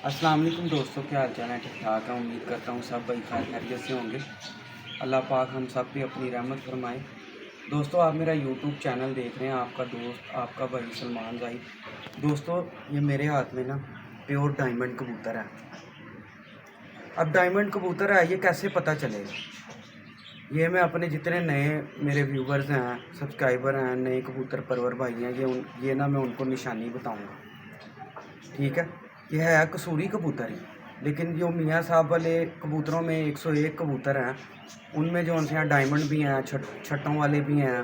अस्सलाम वालेकुम दोस्तों, क्या हाल चाल है? ठीक ठाक है। उम्मीद करता हूँ सब भाई खैर खैरियत से होंगे। अल्लाह पाक हम सब पे अपनी रहमत फरमाए। दोस्तों, आप मेरा यूट्यूब चैनल देख रहे हैं, आपका दोस्त आपका भाई सलमान ज़ाहिद। दोस्तों, ये मेरे हाथ में ना प्योर डायमंड कबूतर है। अब डायमंड कबूतर है, ये कैसे पता चलेगा? ये मैं अपने जितने नए मेरे व्यूवर्स हैं, सब्सक्राइबर हैं, नए कबूतर परवर भाई हैं, ये ना मैं उनको निशानी बताऊँगा। ठीक है, ये है कसूरी कबूतर ही, लेकिन जो मियाँ साहब वाले कबूतरों में 101 कबूतर हैं, उनमें जो उनसे यहाँ डायमंड भी हैं, छट्टों वाले भी हैं,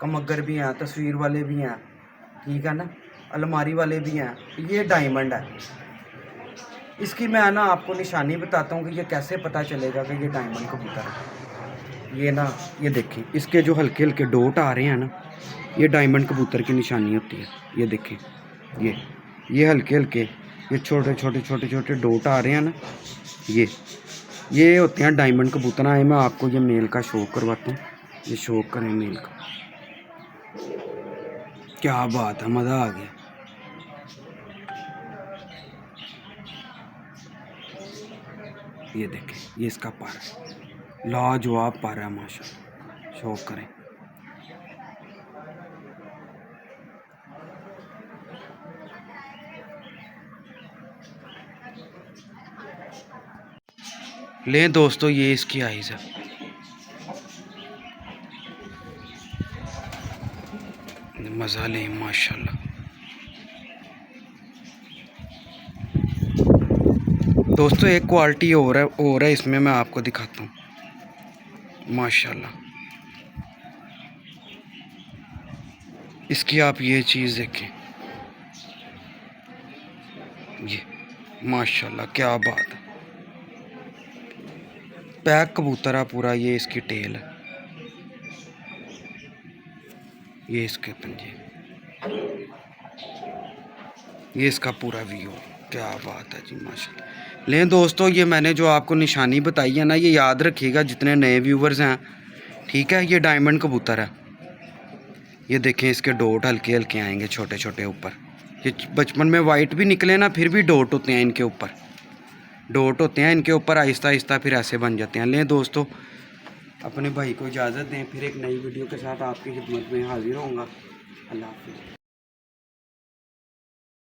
कमगर भी हैं, तस्वीर वाले भी हैं, ठीक है ना, अलमारी वाले भी हैं। ये डायमंड है। इसकी मैं ना आपको निशानी बताता हूँ कि ये कैसे पता चलेगा कि ये डायमंड कबूतर है। ये ना, ये देखिए, इसके जो हल्के हल्के डोट आ रहे हैं ना, ये डायमंड कबूतर की निशानी होती है। ये देखें, ये हल्के हल्के, ये छोटे छोटे छोटे छोटे डोट आ रहे हैं ना, ये होते हैं डायमंड कबूतर। आए मैं आपको ये मेल का शौक करवाता हूँ। ये शौक करें मेल का, क्या बात है, मज़ा आ गया। ये देखें, ये इसका पर लाजवाब पर है माशाल्लाह। शौक करें। लें दोस्तों, ये इसकी आइज़ है। मज़ा लें माशाल्लाह। दोस्तों, एक क्वालिटी और है इसमें, मैं आपको दिखाता हूँ माशाल्लाह। इसकी आप ये चीज़ देखें, ये माशाल्लाह क्या बात है। पैक कबूतर है पूरा। ये इसकी टेल है, ये इसके पंजे, ये इसका पूरा व्यू। क्या बात है जी माशाल्लाह। लें दोस्तों, ये मैंने जो आपको निशानी बताई है ना, ये याद रखिएगा जितने नए व्यूवर्स हैं, ठीक है। ये डायमंड कबूतर है। ये देखें, इसके डॉट हल्के हल्के आएंगे, छोटे छोटे ऊपर। ये बचपन में वाइट भी निकले ना, फिर भी डॉट होते हैं इनके ऊपर, डॉट होते हैं इनके ऊपर, आहिस्ता आहिस्ता फिर ऐसे बन जाते हैं। लें दोस्तों, अपने भाई को इजाज़त दें, फिर एक नई वीडियो के साथ आपकी खिदमत में हाजिर होऊंगा। अल्लाह हाफ़िज़।